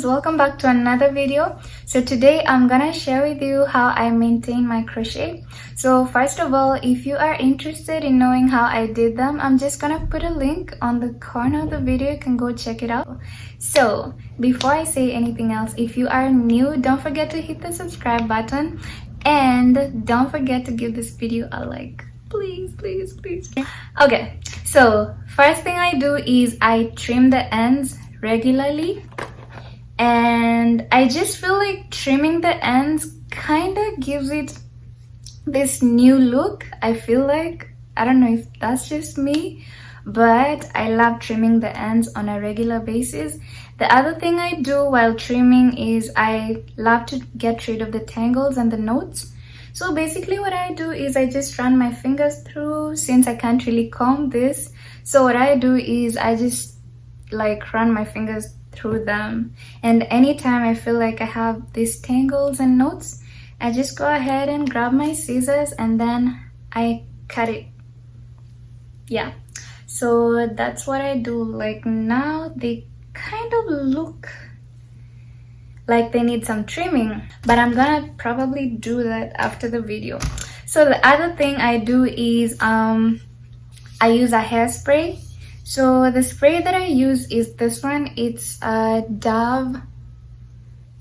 friends, welcome back to another video. So today I'm gonna share with you how I maintain my crochet. So first of all, if you are interested in knowing how I did them, I'm just gonna put a link on the corner of the video. You can go check it out. So before I say anything else, if you are new, don't forget to hit the subscribe button and don't forget to give this video a like. Please. Okay, so first thing I do is I trim the ends regularly, and I just feel like trimming the ends kind of gives it this new look. I feel like, I don't know if that's just me, but I love trimming the ends on a regular basis. The other thing I do while trimming is I love to get rid of the tangles and the knots. So basically what I do is I just run my fingers through, since I can't really comb this. So what I do is I just like run my fingers through them, and anytime I feel like I have these tangles and knots, I just go ahead and grab my scissors and then I cut it. Yeah, so that's what I do. Like now they kind of look like they need some trimming, but I'm gonna probably do that after the video. So the other thing I do is I use a hairspray. So the spray that I use is this one. It's a Dove.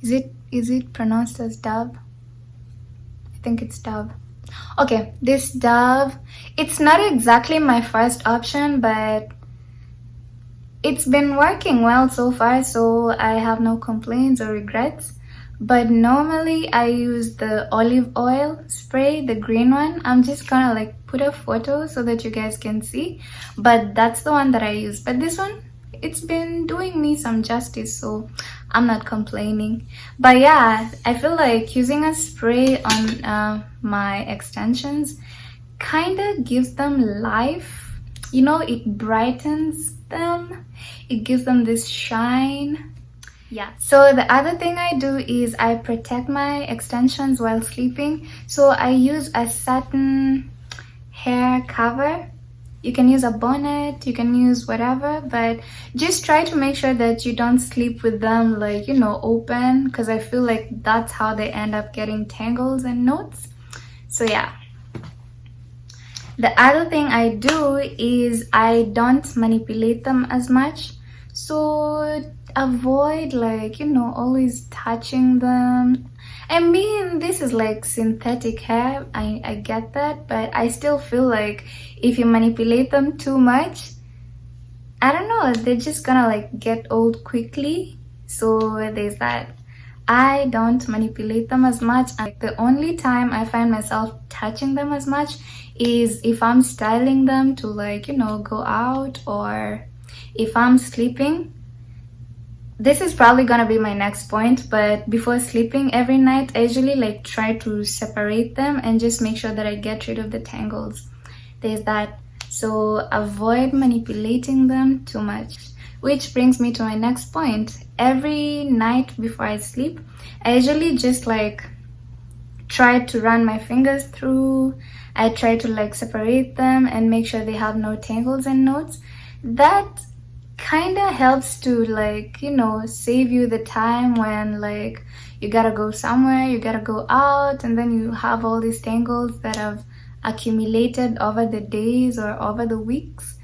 Is it pronounced as Dove? I think it's Dove. Okay, this Dove, it's not exactly my first option, but it's been working well so far, so I have no complaints or regrets. But normally I use the olive oil spray, the green one. I'm just gonna like put a photo so that you guys can see, but that's the one that I use. But this one, it's been doing me some justice, so I'm not complaining. But yeah, I feel like using a spray on my extensions kind of gives them life. You know, it brightens them, it gives them this shine. Yeah, so the other thing I do is I protect my extensions while sleeping. So I use a satin hair cover. You can use a bonnet, you can use whatever, but just try to make sure that you don't sleep with them like, you know, open, because I feel like that's how they end up getting tangles and knots. So yeah. The other thing I do is I don't manipulate them as much. So avoid like, you know, always touching them. I mean, this is like synthetic hair, I get that, but I still feel like if you manipulate them too much, I don't know, they're just gonna like get old quickly. So there's that. I don't manipulate them as much. Like the only time I find myself touching them as much is if I'm styling them to like, you know, go out, or if I'm sleeping. This is probably gonna be my next point, but before sleeping every night, I usually like try to separate them and just make sure that I get rid of the tangles. There's that. So avoid manipulating them too much. Which brings me to my next point. Every night before I sleep, I usually just like try to run my fingers through. I try to like separate them and make sure they have no tangles and knots. That kind of helps to like, you know, save you the time when like you gotta go somewhere, you gotta go out, and then you have all these tangles that have accumulated over the days or over the weeks.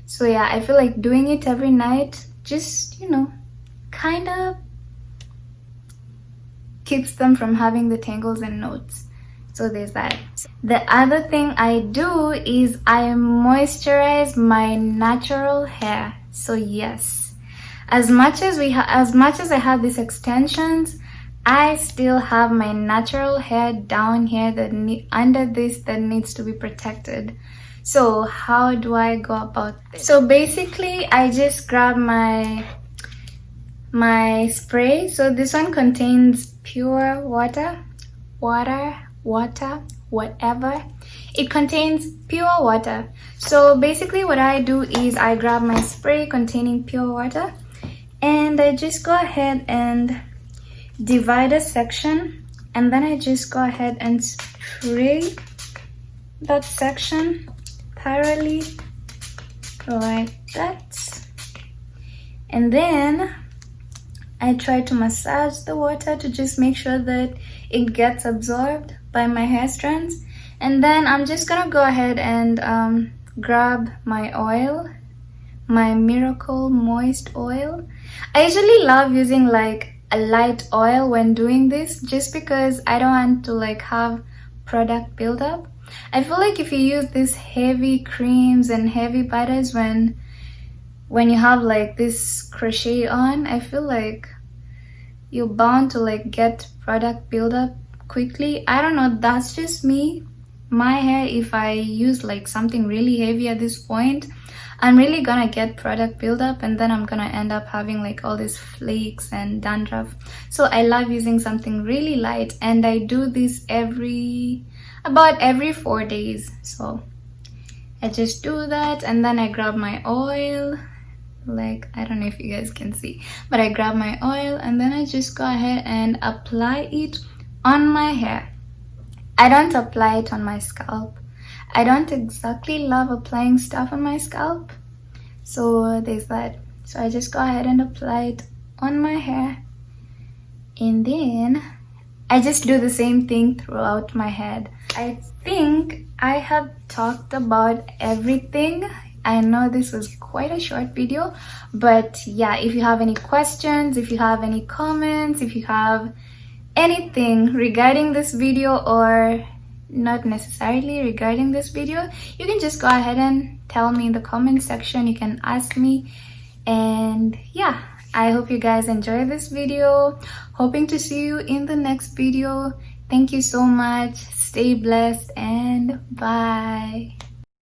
So yeah, I feel like doing it every night just, you know, kind of keeps them from having the tangles and knots. So there's that. The other thing I do is I moisturize my natural hair. So yes, as much as I have these extensions, I still have my natural hair down here under this that needs to be protected. So how do I go about this? So basically I just grab my spray. So this one contains pure water, whatever. It contains pure water. So basically what I do is I grab my spray containing pure water, and I just go ahead and divide a section, and then I just go ahead and spray that section thoroughly like that. And then I try to massage the water to just make sure that it gets absorbed by my hair strands. And then I'm just gonna go ahead and grab my oil, my Miracle Moist oil. I usually love using like a light oil when doing this, just because I don't want to like have product buildup. I feel like if you use these heavy creams and heavy butters when you have like this crochet on, I feel like you're bound to like get product buildup quickly. I don't know, that's just me. My hair, if I use like something really heavy at this point, I'm really gonna get product buildup, and then I'm gonna end up having like all these flakes and dandruff. So I love using something really light, and I do this about every 4 days. So I just do that, and then I grab my oil. Like, I don't know if you guys can see, but I grab my oil and then I just go ahead and apply it on my hair. I don't apply it on my scalp. I don't exactly love applying stuff on my scalp, so there's that. So I just go ahead and apply it on my hair, and then I just do the same thing throughout my head. I think I have talked about everything. I know this was quite a short video, but yeah, if you have any questions, if you have any comments, if you have anything regarding this video, or not necessarily regarding this video, you can just go ahead and tell me in the comment section. You can ask me, and yeah, I hope you guys enjoy this video. Hoping to see you in the next video. Thank you so much. Stay blessed and bye.